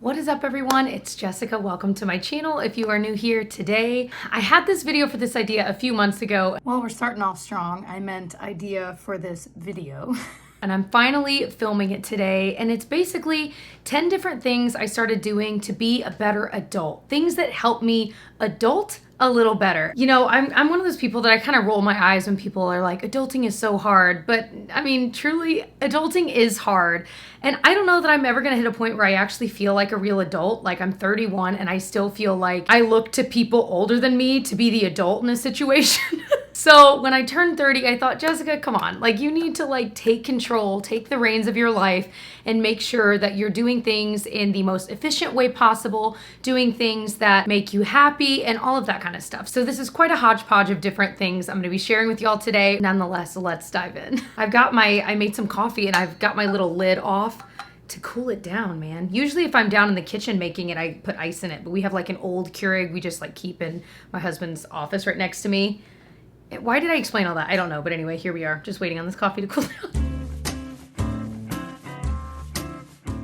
What is up everyone? It's Jessica. Welcome to my channel. If you are new here today, I had this video for this idea a few months ago. Well, we're starting off strong. I meant idea for this video. And I'm finally filming it today. And it's basically 10 different things I started doing to be a better adult. Things that help me adult a little better. You know, I'm one of those people that I kind of roll my eyes when people are like, adulting is so hard. But I mean, truly, adulting is hard. And I don't know that I'm ever gonna hit a point where I actually feel like a real adult. Like I'm 31 and I still feel like I look to people older than me to be the adult in a situation. So when I turned 30, I thought, Jessica, come on, like you need to like take control, take the reins of your life and make sure that you're doing things in the most efficient way possible, doing things that make you happy and all of that kind of stuff. So this is quite a hodgepodge of different things I'm gonna be sharing with y'all today. Nonetheless, let's dive in. I made some coffee and I've got my little lid off to cool it down, man. Usually if I'm down in the kitchen making it, I put ice in it, but we have like an old Keurig we just like keep in my husband's office right next to me. Why did I explain all that? I don't know, but anyway, here we are, just waiting on this coffee to cool down.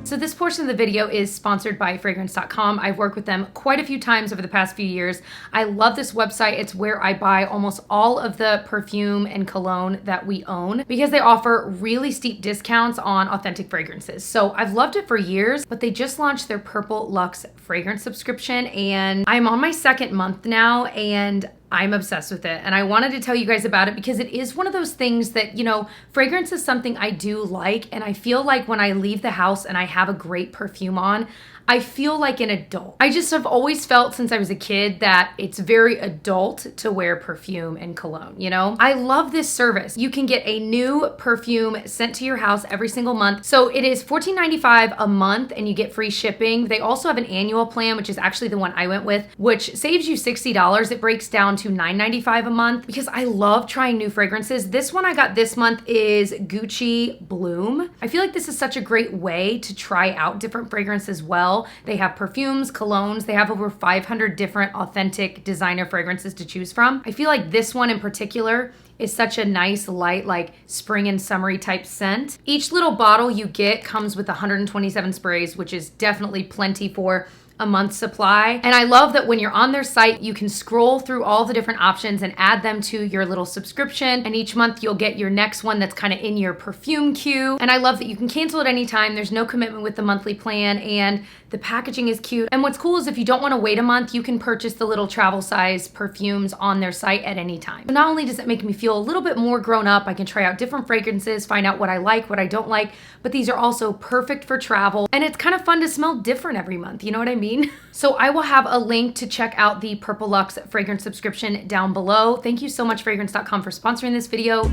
So this portion of the video is sponsored by fragrance.com. I've worked with them quite a few times over the past few years. I love this website. It's where I buy almost all of the perfume and cologne that we own because they offer really steep discounts on authentic fragrances. So I've loved it for years, but they just launched their Purpl Lux fragrance subscription and I'm on my second month now and I'm obsessed with it. And I wanted to tell you guys about it because it is one of those things that, you know, fragrance is something I do like. And I feel like when I leave the house and I have a great perfume on, I feel like an adult. I just have always felt since I was a kid that it's very adult to wear perfume and cologne, you know? I love this service. You can get a new perfume sent to your house every single month. So it is $14.95 a month and you get free shipping. They also have an annual plan, which is actually the one I went with, which saves you $60. It breaks down to $9.95 a month because I love trying new fragrances. This one I got this month is Gucci Bloom. I feel like this is such a great way to try out different fragrances as well. They have perfumes, colognes. They have over 500 different authentic designer fragrances to choose from. I feel like this one in particular is such a nice, light, like spring and summery type scent. Each little bottle you get comes with 127 sprays, which is definitely plenty for a month's supply. And I love that when you're on their site, you can scroll through all the different options and add them to your little subscription. And each month you'll get your next one that's kind of in your perfume queue. And I love that you can cancel at any time. There's no commitment with the monthly plan and the packaging is cute. And what's cool is if you don't want to wait a month, you can purchase the little travel size perfumes on their site at any time. So not only does it make me feel a little bit more grown up, I can try out different fragrances, find out what I like, what I don't like, but these are also perfect for travel. And it's kind of fun to smell different every month. You know what I mean? So I will have a link to check out the Purpl Lux fragrance subscription down below. Thank you so much, fragrance.com, for sponsoring this video.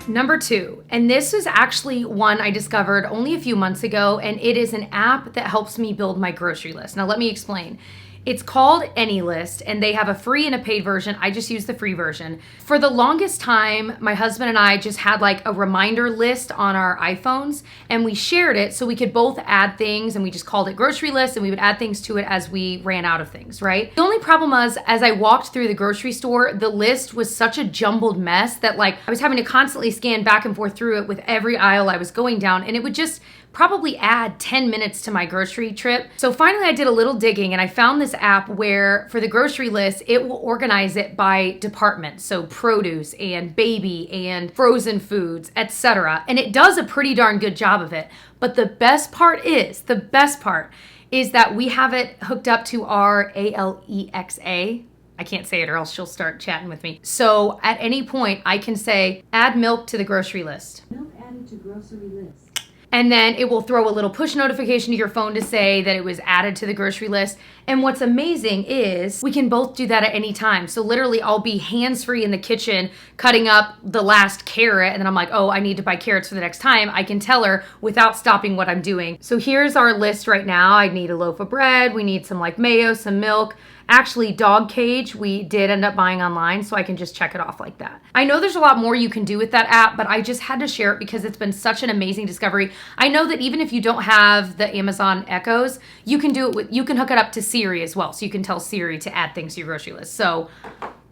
Number 2, and this is actually one I discovered only a few months ago, and it is an app that helps me build my grocery list. Now let me explain. It's called Anylist, and they have a free and a paid version. I just use the free version. For the longest time, my husband and I just had like a reminder list on our iPhones, and we shared it so we could both add things, and we just called it grocery list, and we would add things to it as we ran out of things, right? The only problem was, as I walked through the grocery store, the list was such a jumbled mess that like I was having to constantly scan back and forth through it with every aisle I was going down, and it would just probably add 10 minutes to my grocery trip. So finally I did a little digging and I found this app where for the grocery list, it will organize it by department. So produce and baby and frozen foods, etc. And it does a pretty darn good job of it. But the best part is that we have it hooked up to our Alexa. I can't say it or else she'll start chatting with me. So at any point I can say, add milk to the grocery list. Milk added to grocery list. And then it will throw a little push notification to your phone to say that it was added to the grocery list. And what's amazing is we can both do that at any time. So literally I'll be hands-free in the kitchen cutting up the last carrot and then I'm like, oh, I need to buy carrots for the next time. I can tell her without stopping what I'm doing. So here's our list right now. I need a loaf of bread. We need some like mayo, some milk. Actually, dog cage, we did end up buying online, so I can just check it off like that. I know there's a lot more you can do with that app, but I just had to share it because it's been such an amazing discovery. I know that even if you don't have the Amazon Echoes, you can do it with, you can hook it up to Siri as well, so you can tell Siri to add things to your grocery list. So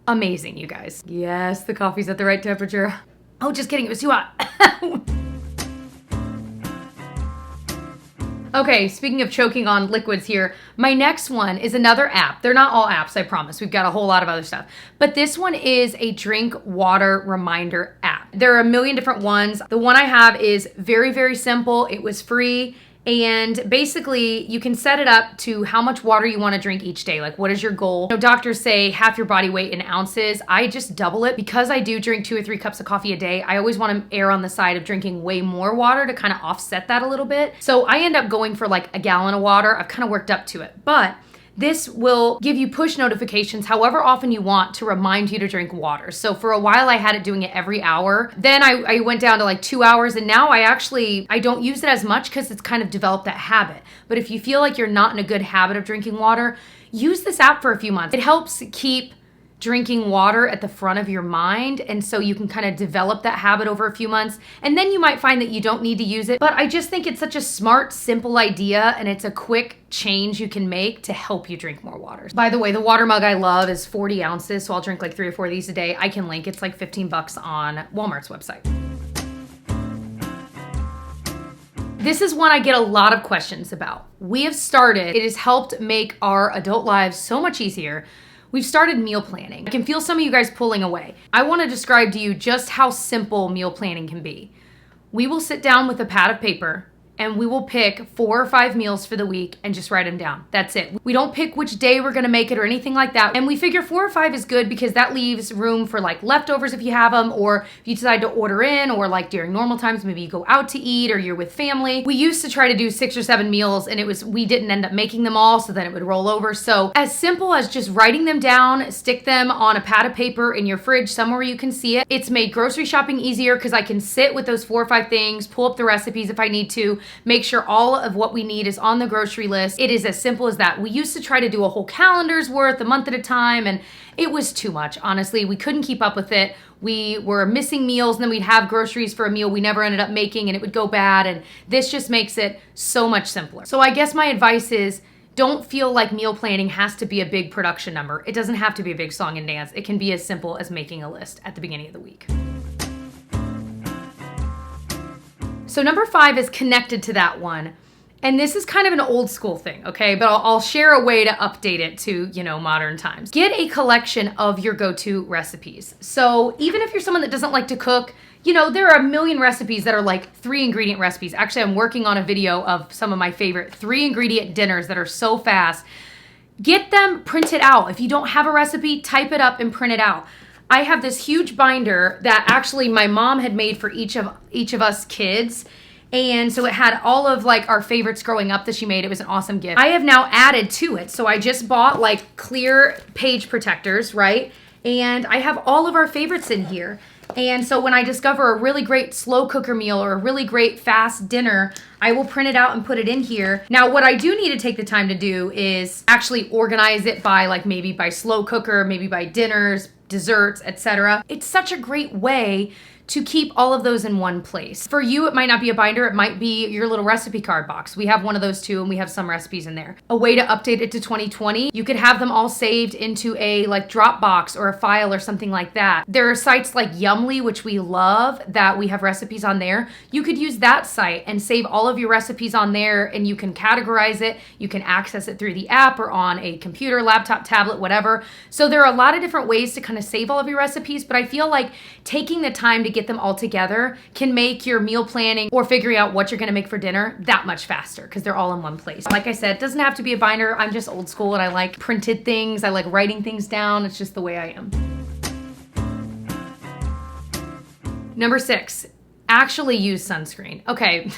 amazing, you guys. Yes, the coffee's at the right temperature. Oh, just kidding, it was too hot. Okay, speaking of choking on liquids here, my next one is another app. They're not all apps, I promise. We've got a whole lot of other stuff. But this one is a DrinkWaterReminder app. There are a million different ones. The one I have is very, very simple. It was free. And basically, you can set it up to how much water you want to drink each day. Like, what is your goal? You know, doctors say half your body weight in ounces. I just double it because I do drink 2 or 3 cups of coffee a day. I always want to err on the side of drinking way more water to kind of offset that a little bit. So I end up going for like a gallon of water. I've kind of worked up to it. But this will give you push notifications however often you want to remind you to drink water. So for a while I had it doing it every hour. Then I went down to like 2 hours, and now I don't use it as much because it's kind of developed that habit. But if you feel like you're not in a good habit of drinking water, use this app for a few months. It helps keep drinking water at the front of your mind, and so you can kind of develop that habit over a few months, and then you might find that you don't need to use it. But I just think it's such a smart, simple idea, and it's a quick change you can make to help you drink more water. By the way, the water mug I love is 40 ounces, so I'll drink like 3 or 4 of these a day. I can link, it's like $15 on Walmart's website. This is one I get a lot of questions about. It has helped make our adult lives so much easier. We've started meal planning. I can feel some of you guys pulling away. I want to describe to you just how simple meal planning can be. We will sit down with a pad of paper and we will pick 4 or 5 meals for the week and just write them down. That's it. We don't pick which day we're gonna make it or anything like that. And we figure 4 or 5 is good because that leaves room for like leftovers if you have them, or if you decide to order in, or like during normal times, maybe you go out to eat or you're with family. We used to try to do 6 or 7 meals and we didn't end up making them all, so then it would roll over. So as simple as just writing them down, stick them on a pad of paper in your fridge somewhere you can see it. It's made grocery shopping easier because I can sit with those 4 or 5 things, pull up the recipes if I need to, make sure all of what we need is on the grocery list. It is as simple as that. We used to try to do a whole calendar's worth, a month at a time, and it was too much, honestly. We couldn't keep up with it. We were missing meals, and then we'd have groceries for a meal we never ended up making, and it would go bad, and this just makes it so much simpler. So I guess my advice is, don't feel like meal planning has to be a big production number. It doesn't have to be a big song and dance. It can be as simple as making a list at the beginning of the week. So number 5 is connected to that one. And this is kind of an old school thing, okay? But I'll share a way to update it to, modern times. Get a collection of your go-to recipes. So even if you're someone that doesn't like to cook, there are a million recipes that are like 3-ingredient recipes. Actually, I'm working on a video of some of my favorite 3-ingredient dinners that are so fast. Get them printed out. If you don't have a recipe, type it up and print it out. I have this huge binder that actually my mom had made for each of us kids. And so it had all of like our favorites growing up that she made. It was an awesome gift. I have now added to it. So I just bought like clear page protectors, right? And I have all of our favorites in here. And so when I discover a really great slow cooker meal or a really great fast dinner, I will print it out and put it in here. Now, what I do need to take the time to do is actually organize it by maybe by slow cooker, maybe by dinners, desserts, etc. It's such a great way to keep all of those in one place. For you, it might not be a binder, it might be your little recipe card box. We have one of those too, and we have some recipes in there. A way to update it to 2020, you could have them all saved into a Dropbox or a file or something like that. There are sites like Yumly, which we love, that we have recipes on there. You could use that site and save all of your recipes on there, and you can categorize it. You can access it through the app or on a computer, laptop, tablet, whatever. So there are a lot of different ways to kind of save all of your recipes, but I feel like taking the time to get them all together can make your meal planning or figuring out what you're gonna make for dinner that much faster because they're all in one place. Like I said, it doesn't have to be a binder. I'm just old school and I like printed things. I like writing things down. It's just the way I am. Number 6, actually use sunscreen. Okay.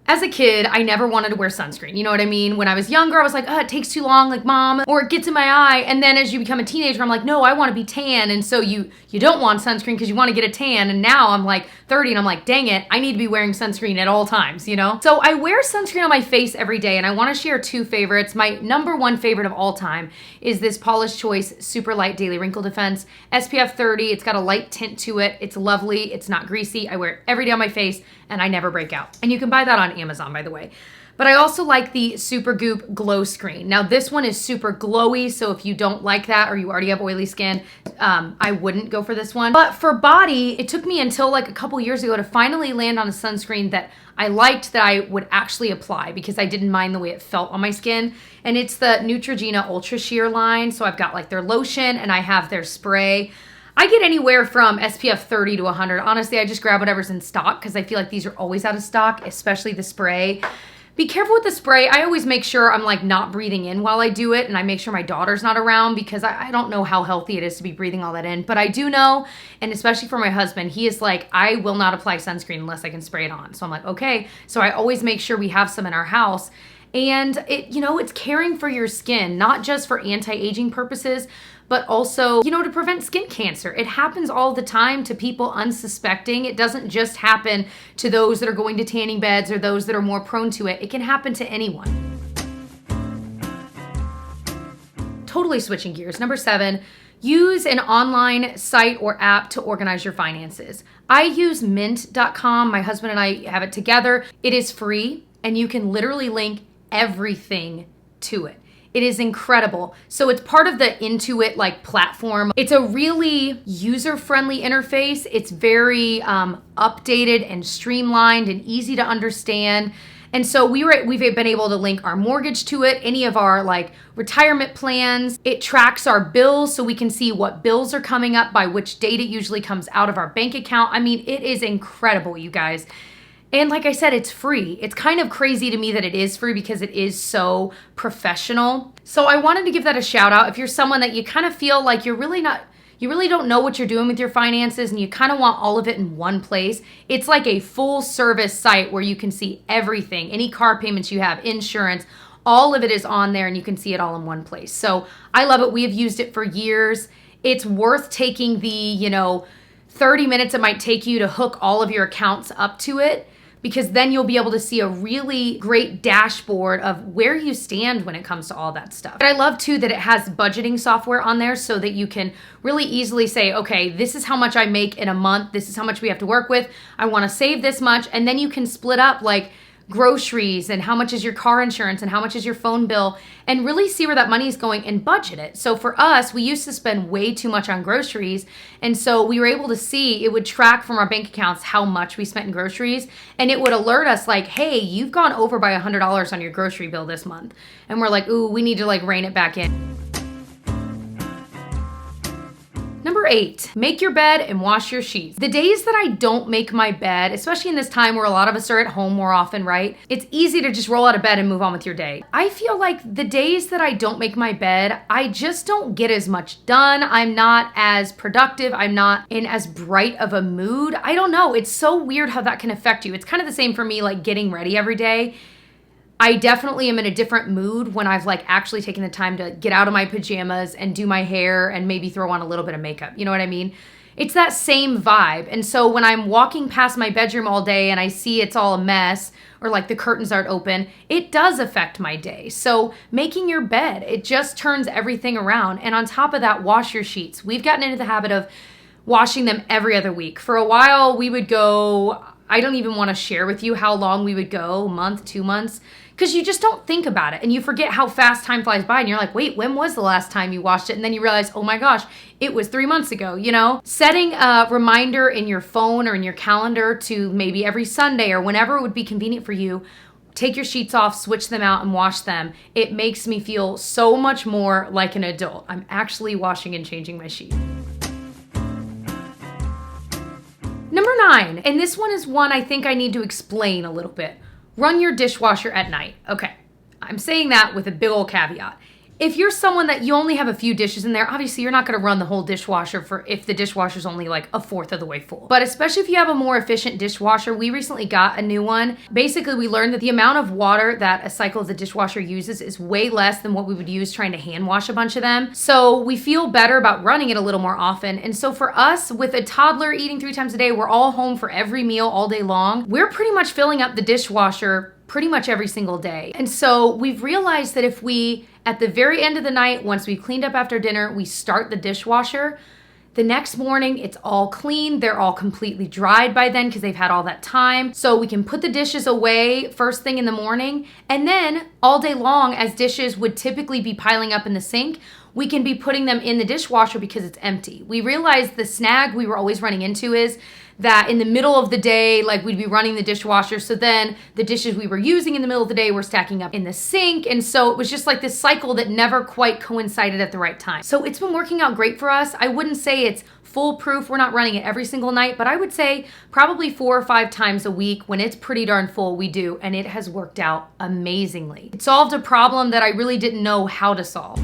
As a kid, I never wanted to wear sunscreen. You know what I mean? When I was younger, I was like, oh, it takes too long, like mom, or it gets in my eye. And then as you become a teenager, I'm like, no, I want to be tan. And so you don't want sunscreen because you want to get a tan. And now I'm like 30 and I'm like, dang it, I need to be wearing sunscreen at all times, So I wear sunscreen on my face every day, and I want to share 2 favorites. My number 1 favorite of all time is this Paula's Choice Super Light Daily Wrinkle Defense. SPF 30, it's got a light tint to it. It's lovely, it's not greasy. I wear it every day on my face and I never break out. And you can buy that that on Amazon, by the way. But I also like the Supergoop Glow Screen. Now this one is super glowy, so if you don't like that or you already have oily skin, I wouldn't go for this one. But for body, it took me until like a couple years ago to finally land on a sunscreen that I liked, that I would actually apply because I didn't mind the way it felt on my skin. And it's the Neutrogena Ultra Sheer line. So I've got like their lotion and I have their spray. I get anywhere from SPF 30 to 100. Honestly, I just grab whatever's in stock because I feel like these are always out of stock, especially the spray. Be careful with the spray. I always make sure I'm like not breathing in while I do it, and I make sure my daughter's not around because I don't know how healthy it is to be breathing all that in. But I do know, and especially for my husband, he is like, I will not apply sunscreen unless I can spray it on. So I'm like, okay. So I always make sure we have some in our house. And it's caring for your skin, not just for anti-aging purposes, but also, to prevent skin cancer. It happens all the time to people unsuspecting. It doesn't just happen to those that are going to tanning beds or those that are more prone to it. It can happen to anyone. Totally switching gears. Number 7, use an online site or app to organize your finances. I use mint.com. My husband and I have it together. It is free and you can literally link everything to it. It is incredible. So it's part of the Intuit platform. It's a really user-friendly interface. It's very updated and streamlined and easy to understand. And so we've been able to link our mortgage to it, any of our retirement plans. It tracks our bills so we can see what bills are coming up, by which date it usually comes out of our bank account. I mean, it is incredible, you guys. And like I said, it's free. It's kind of crazy to me that it is free because it is so professional. So I wanted to give that a shout out. If you're someone that you kind of feel like you really don't know what you're doing with your finances and you kind of want all of it in one place, it's like a full service site where you can see everything, any car payments you have, insurance, all of it is on there and you can see it all in one place. So I love it. We have used it for years. It's worth taking the, 30 minutes it might take you to hook all of your accounts up to it, because then you'll be able to see a really great dashboard of where you stand when it comes to all that stuff. But I love too that it has budgeting software on there so that you can really easily say, okay, this is how much I make in a month. This is how much we have to work with. I want to save this much. And then you can split up groceries and how much is your car insurance and how much is your phone bill, and really see where that money is going and budget it. So for us, we used to spend way too much on groceries, and so we were able to see, it would track from our bank accounts how much we spent in groceries, and it would alert us hey, you've gone over by $100 on your grocery bill this month. And we're like, ooh, we need to rein it back in. Number 8, make your bed and wash your sheets. The days that I don't make my bed, especially in this time where a lot of us are at home more often, right? It's easy to just roll out of bed and move on with your day. I feel like the days that I don't make my bed, I just don't get as much done. I'm not as productive. I'm not in as bright of a mood. I don't know. It's so weird how that can affect you. It's kind of the same for me, getting ready every day. I definitely am in a different mood when I've actually taken the time to get out of my pajamas and do my hair and maybe throw on a little bit of makeup. You know what I mean? It's that same vibe. And so when I'm walking past my bedroom all day and I see it's all a mess, or the curtains aren't open, it does affect my day. So making your bed, it just turns everything around. And on top of that, wash your sheets. We've gotten into the habit of washing them every other week. For a while, we would go, I don't even want to share with you how long we would go, a month, 2 months, because you just don't think about it and you forget how fast time flies by and you're like, wait, when was the last time you washed it? And then you realize, oh my gosh, it was 3 months ago, Setting a reminder in your phone or in your calendar to maybe every Sunday or whenever it would be convenient for you, take your sheets off, switch them out and wash them. It makes me feel so much more like an adult. I'm actually washing and changing my sheets. Number 9, and this one is one I think I need to explain a little bit. Run your dishwasher at night. Okay, I'm saying that with a big old caveat. If you're someone that you only have a few dishes in there, obviously you're not gonna run the whole dishwasher if the dishwasher's only a fourth of the way full. But especially if you have a more efficient dishwasher, we recently got a new one. Basically, we learned that the amount of water that a cycle of the dishwasher uses is way less than what we would use trying to hand wash a bunch of them. So we feel better about running it a little more often. And so for us, with a toddler eating 3 times a day, we're all home for every meal all day long. We're pretty much filling up the dishwasher pretty much every single day. And so we've realized that if we, at the very end of the night, once we've cleaned up after dinner, we start the dishwasher, The next morning, it's all clean. They're all completely dried by then because they've had all that time. So we can put the dishes away first thing in the morning. And then all day long, as dishes would typically be piling up in the sink, we can be putting them in the dishwasher because it's empty. We realized the snag we were always running into is that in the middle of the day, like we'd be running the dishwasher. So then the dishes we were using in the middle of the day were stacking up in the sink. And so it was just like this cycle that never quite coincided at the right time. So it's been working out great for us. I wouldn't say it's foolproof. We're not running it every single night, but I would say probably 4 or 5 times a week when it's pretty darn full, we do. And it has worked out amazingly. It solved a problem that I really didn't know how to solve.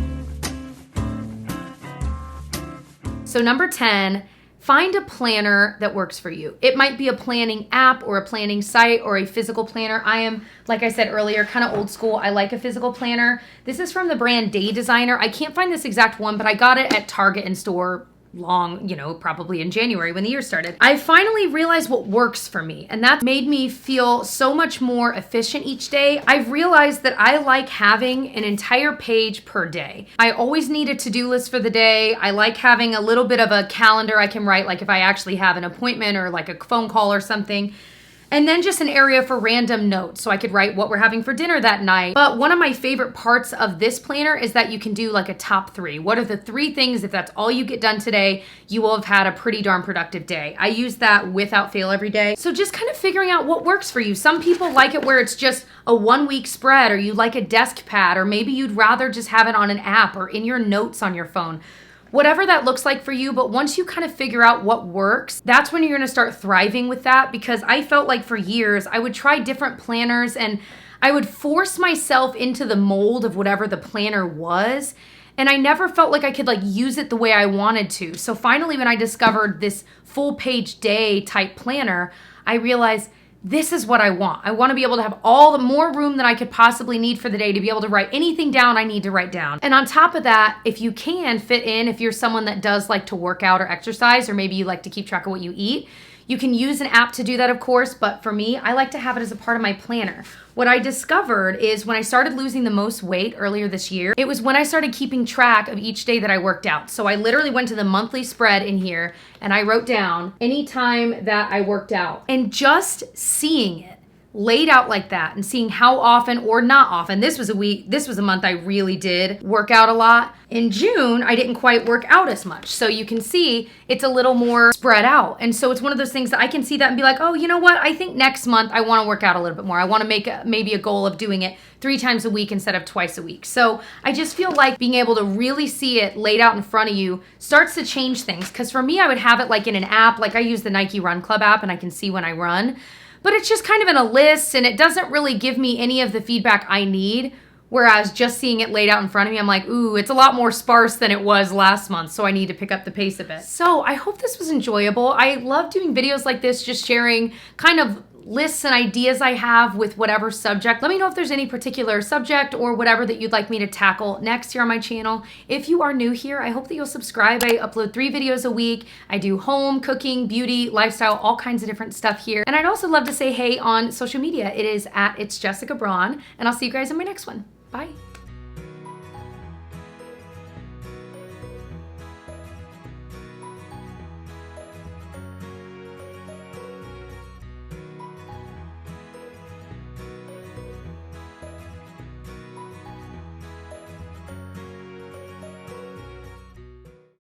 So number 10, find a planner that works for you. It might be a planning app or a planning site or a physical planner. I am, like I said earlier, kind of old school. I like a physical planner. This is from the brand Day Designer. I can't find this exact one, but I got it at Target in store long, probably in January when the year started. I finally realized what works for me, and that made me feel so much more efficient each day. I've realized that I like having an entire page per day. I always need a to-do list for the day. I like having a little bit of a calendar I can write, like if I actually have an appointment or like a phone call or something. And then just an area for random notes. So I could write what we're having for dinner that night. But one of my favorite parts of this planner is that you can do like a top 3. What are the 3 things, if that's all you get done today, you will have had a pretty darn productive day. I use that without fail every day. So just kind of figuring out what works for you. Some people like it where it's just a 1-week spread, or you like a desk pad, or maybe you'd rather just have it on an app or in your notes on your phone. Whatever that looks like for you, but once you kind of figure out what works, that's when you're gonna start thriving with that, because I felt like for years I would try different planners and I would force myself into the mold of whatever the planner was, and I never felt like I could like use it the way I wanted to. So finally, when I discovered this full page day type planner, I realized this is what I want. I want to be able to have all the more room than I could possibly need for the day to be able to write anything down I need to write down. And on top of that, if you can fit in, if you're someone that does like to work out or exercise, or maybe you like to keep track of what you eat, you can use an app to do that, of course, but for me, I like to have it as a part of my planner. What I discovered is when I started losing the most weight earlier this year, it was when I started keeping track of each day that I worked out. So I literally went to the monthly spread in here and I wrote down any time that I worked out. And just seeing it laid out like that and seeing how often or not often, this was a month I really did work out a lot. In June, I didn't quite work out as much. So you can see it's a little more spread out. And so it's one of those things that I can see that and be like, oh, you know what? I think next month I want to work out a little bit more. I want to make maybe a goal of doing it 3 times a week instead of twice a week. So I just feel like being able to really see it laid out in front of you starts to change things. Because for me, I would have it like in an app, like I use the Nike Run Club app and I can see when I run. But it's just kind of in a list and it doesn't really give me any of the feedback I need. Whereas just seeing it laid out in front of me, I'm like, ooh, it's a lot more sparse than it was last month. So I need to pick up the pace a bit. So I hope this was enjoyable. I love doing videos like this, just sharing kind of lists and ideas I have with whatever subject. Let me know if there's any particular subject or whatever that you'd like me to tackle next here on my channel. If you are new here, I hope that you'll subscribe. I upload 3 videos a week. I do home, cooking, beauty, lifestyle, all kinds of different stuff here. And I'd also love to say hey on social media. It is at It's Jessica Braun, and I'll see you guys in my next one. Bye.